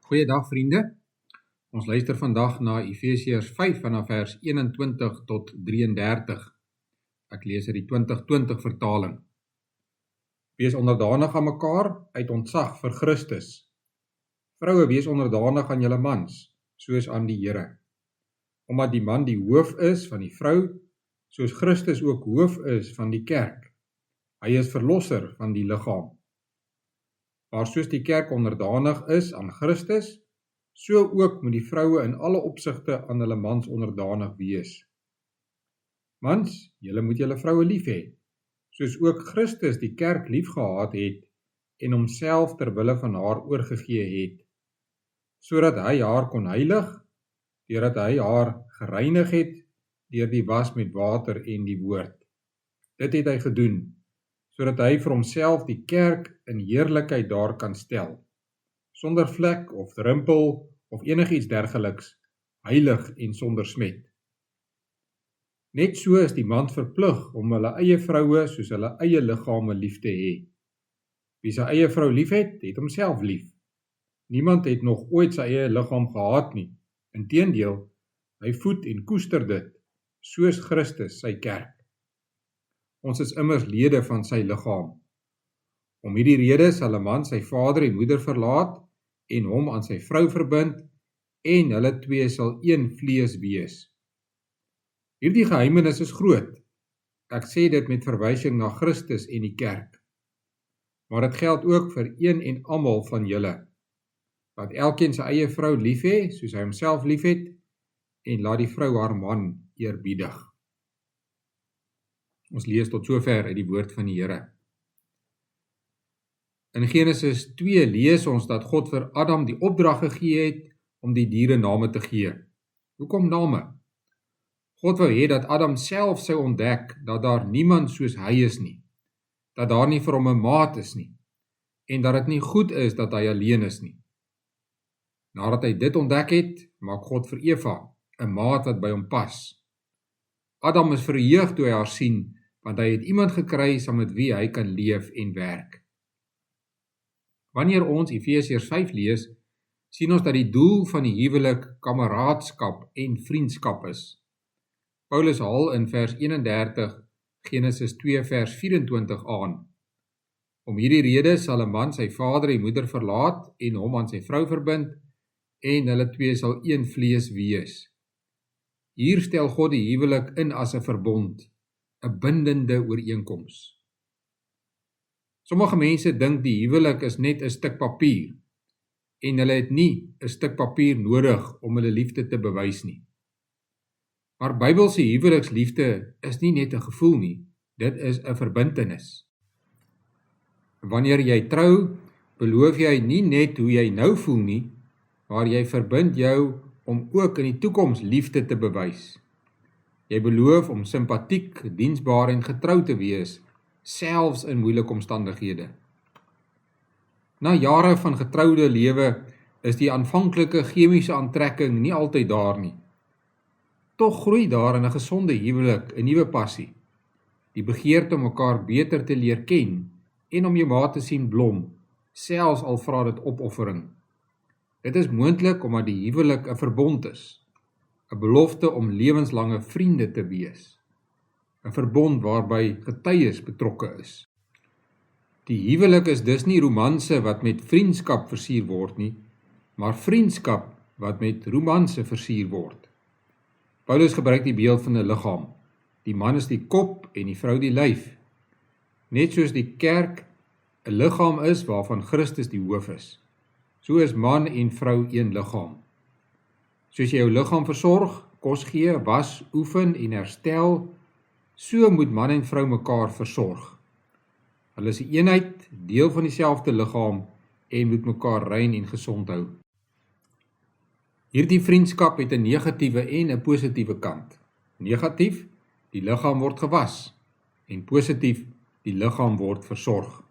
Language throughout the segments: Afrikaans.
Goeiedag vriende, ons luister vandag na Efesiërs 5 vanaf vers 21 tot 33. Ek lees uit die 2020 vertaling. Wees onderdanig aan mekaar uit ontzag vir Christus. Vroue, wees onderdanig aan julle mans, soos aan die Here. Omdat die man die hoof is van die vrou, soos Christus ook hoof is van die kerk. Hy is verlosser van die liggaam. Maar soos die kerk onderdanig is aan Christus, so ook moet die vroue in alle opsigte aan hulle mans onderdanig wees. Mans, julle moet julle vroue lief hê, soos ook Christus die kerk liefgehad het en homself ter wille van haar oorgegee het, sodat hy haar kon heilig, deurdat hy haar gereinig het deur die was met water en die woord. Dit het hy gedoen, sodat hy vir homself die kerk in heerlikheid daar kan stel, sonder vlek of rimpel of enigiets dergeliks, heilig en sonder smet. Net so is die man verplig om hulle eie vroue soos hulle eie liggame lief te hê. Wie sy eie vrou lief het homself lief. Niemand het nog ooit sy eie liggaam gehaat nie. Inteendeel, hy voed en koester dit, soos Christus sy kerk. Ons is immers lede van sy liggaam. Om hierdie rede sal 'n man sy vader en moeder verlaat en hom aan sy vrou verbind en hulle twee sal een vlees wees. Hierdie geheimenis is groot. Ek sê dit met verwysing na Christus en die kerk. Maar dit geld ook vir een en almal van julle. Laat elkeen sy eie vrou lief hê, soos hy homself lief het, en laat die vrou haar man eerbiedig. Ons lees tot sover uit die woord van die Here. In Genesis 2 lees ons dat God vir Adam die opdrag gegee het om die diere name te gee. Hoekom name? God wou hê dat Adam self sou ontdek dat daar niemand soos hy is nie, dat daar nie vir hom 'n maat is nie, en dat dit nie goed is dat hy alleen is nie. Nadat hy dit ontdek het, maak God vir Eva 'n maat wat by hom pas. Adam is verheug toe hy haar sien, want hy het iemand gekry saam met wie hy kan leef en werk. Wanneer ons Efesiërs 5 lees, sien ons dat die doel van die huwelik kameraadskap en vriendskap is. Paulus haal in vers 31 Genesis 2 vers 24 aan. Om hierdie rede sal 'n man sy vader en moeder verlaat en hom aan sy vrou verbind en hulle twee sal een vlees wees. Hier stel God die huwelik in as 'n verbond, 'n bindende ooreenkoms. Sommige mense dink die huwelik is net 'n stuk papier en hulle het nie 'n stuk papier nodig om hulle liefde te bewys nie. Maar Bybelse huweliksliefde is nie net 'n gevoel nie, dit is 'n verbintenis. Wanneer jy trou, beloof jy nie net hoe jy nou voel nie, maar jy verbind jou om ook in die toekoms liefde te bewys. Jy beloof om simpatiek, diensbaar en getrou te wees, selfs in moeilike omstandighede. Na jare van getroude lewe is die aanvanklike chemiese aantrekking nie altyd daar nie. Tog groei daar in 'n gesonde huwelik 'n nuwe passie, die begeerte om mekaar beter te leer ken en om jou maat te sien blom, selfs al vra dit opoffering. Dit is moontlik omdat die huwelik 'n verbond is, 'n belofte om lewenslange vriende te wees, 'n verbond waarby getuies betrokke is. Die huwelik is dus nie romanse wat met vriendskap versier word nie, maar vriendskap wat met romanse versier word. Paulus gebruik die beeld van 'n liggaam. Die man is die kop en die vrou die lyf. Net soos die kerk 'n liggaam is waarvan Christus die hoof is. So is man en vrou een liggaam. Soos jy jou liggaam versorg, kos gee, was, oefen en herstel, so moet man en vrou mekaar versorg. Hulle is 'n eenheid, deel van dieselfde liggaam en moet mekaar rein en gesond hou. Hierdie vriendskap het 'n negatiewe en 'n positiewe kant. Negatief, die liggaam word gewas, en positief, die liggaam word versorg.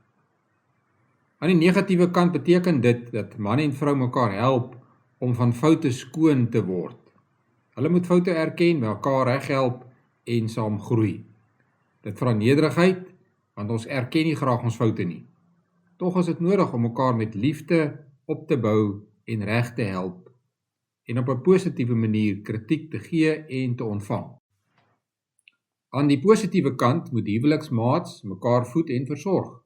Aan die negatiewe kant beteken dit dat man en vrou mekaar help om van foute skoon te word. Hulle moet foute erken, mekaar reghelp en saam groei. Dit vra nederigheid, want ons erken nie graag ons foute nie. Tog is dit nodig om mekaar met liefde op te bou en reg te help en op 'n positiewe manier kritiek te gee en te ontvang. Aan die positiewe kant moet huweliksmaats mekaar voed en versorg.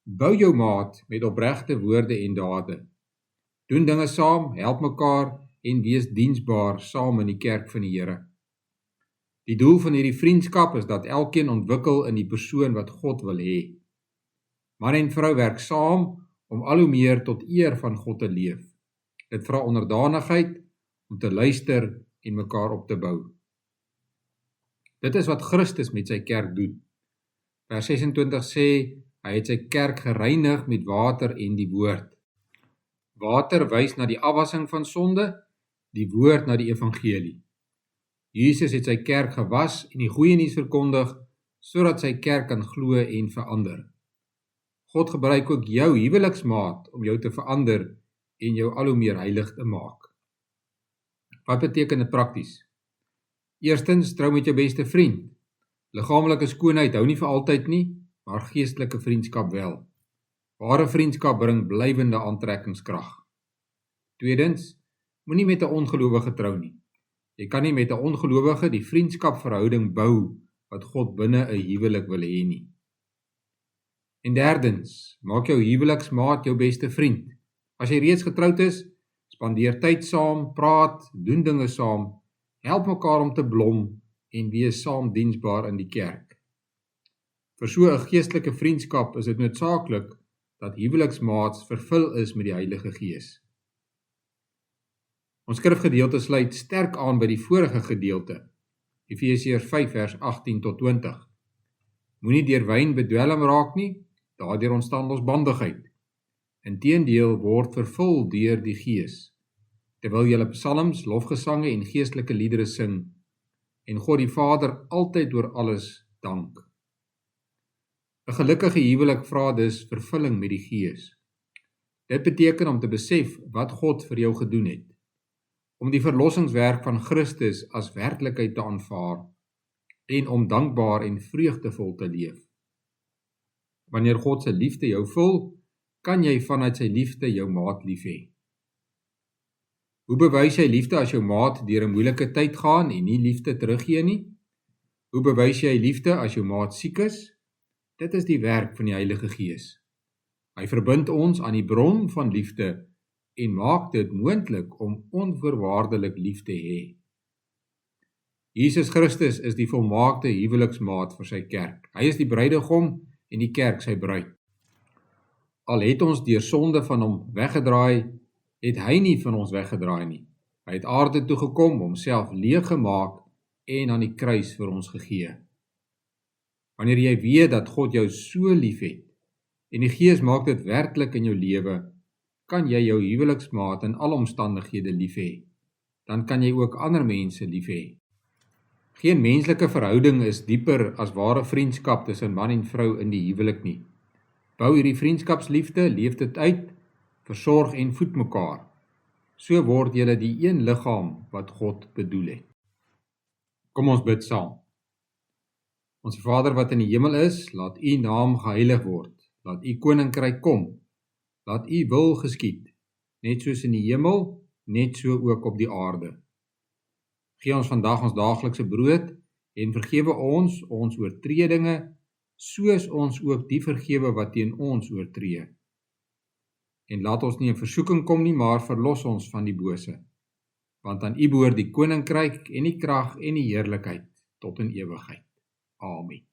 Bou jou maat met opregte woorde en dade. Doen dinge saam, help mekaar en wees diensbaar saam in die kerk van die Here. Die doel van hierdie vriendskap is dat elkeen ontwikkel in die persoon wat God wil hê. Man en vrou werk saam om al hoe meer tot eer van God te leef. Dit vra onderdanigheid om te luister en mekaar op te bou. Dit is wat Christus met sy kerk doen. Vers 26 sê, hy het sy kerk gereinig met water en die woord. Water wys na die afwassing van sonde, die woord na die evangelie. Jesus het sy kerk gewas en die goeie nuus verkondig, sodat sy kerk kan glo en verander. God gebruik ook jou huweliksmaat om jou te verander en jou al hoe meer heilig te maak. Wat beteken dit prakties? Eerstens, trou met jou beste vriend. Liggaamlike skoonheid hou nie vir altyd nie, maar geestelike vriendskap wel. Ware vriendskap bring blywende aantrekkingskrag. Tweedens, moenie met 'n ongelowige trou nie. Jy kan nie met 'n ongelowige die vriendskapverhouding bou wat God binne 'n huwelik wil hê nie. En derdens, maak jou huweliksmaat jou beste vriend. As jy reeds getroud is, spandeer tyd saam, praat, doen dinge saam, help mekaar om te blom en wees saam diensbaar in die kerk. Vir so 'n geestelike vriendskap is dit noodsaaklik dat huweliksmaats vervul is met die Heilige Gees. Ons skrifgedeelte sluit sterk aan by die vorige gedeelte, Efesiërs 5 vers 18 tot 20. Moenie deur wyn bedwelm raak nie, daardeur ontstaan losbandigheid. Inteendeel word vervul deur die Gees, terwyl julle psalms, lofgesange en geestelike liedere sing, en God die Vader altyd oor alles dank. 'n Gelukkige huwelik vra dus vervulling met die Gees. Dit beteken om te besef wat God vir jou gedoen het, om die verlossingswerk van Christus as werklikheid te aanvaar en om dankbaar en vreugdevol te leef. Wanneer God se liefde jou vul, kan jy vanuit sy liefde jou maat lief hê. Hoe bewys jy liefde as jou maat deur 'n moeilike tyd gaan en nie liefde teruggee nie? Hoe bewys jy liefde as jou maat siek is? Dit is die werk van die Heilige Gees. Hy verbind ons aan die bron van liefde en maak dit moontlik om onvoorwaardelik lief te hê. Jesus Christus is die volmaakte huweliksmaat vir sy kerk. Hy is die bruidegom en die kerk sy bruid. Al het ons deur sonde van hom weggedraai, het hy nie van ons weggedraai nie. Hy het aarde toe gekom, homself leeg gemaak en aan die kruis vir ons gegee. Wanneer jy weet dat God jou so lief het en die Gees maak dit werklik in jou lewe, kan jy jou huweliksmaat in alle omstandighede lief hê. Dan kan jy ook ander mense lief hê. Geen menslike verhouding is dieper as ware vriendskap tussen man en vrou in die huwelik nie. Bou hierdie vriendskapsliefde, leef dit uit, versorg en voed mekaar. So word julle die een liggaam wat God bedoel het. Kom ons bid saam. Ons Vader wat in die hemel is, laat U naam geheilig word. Laat U koninkryk kom. Laat U wil geskied, net soos in die hemel, net so ook op die aarde. Gee ons vandag ons daaglikse brood en vergewe ons oortredinge, soos ons ook die vergewe wat teen ons oortree. En laat ons nie in versoeking kom nie, maar verlos ons van die bose. Want aan U behoort die koninkryk en die krag en die heerlikheid tot in ewigheid. Amen.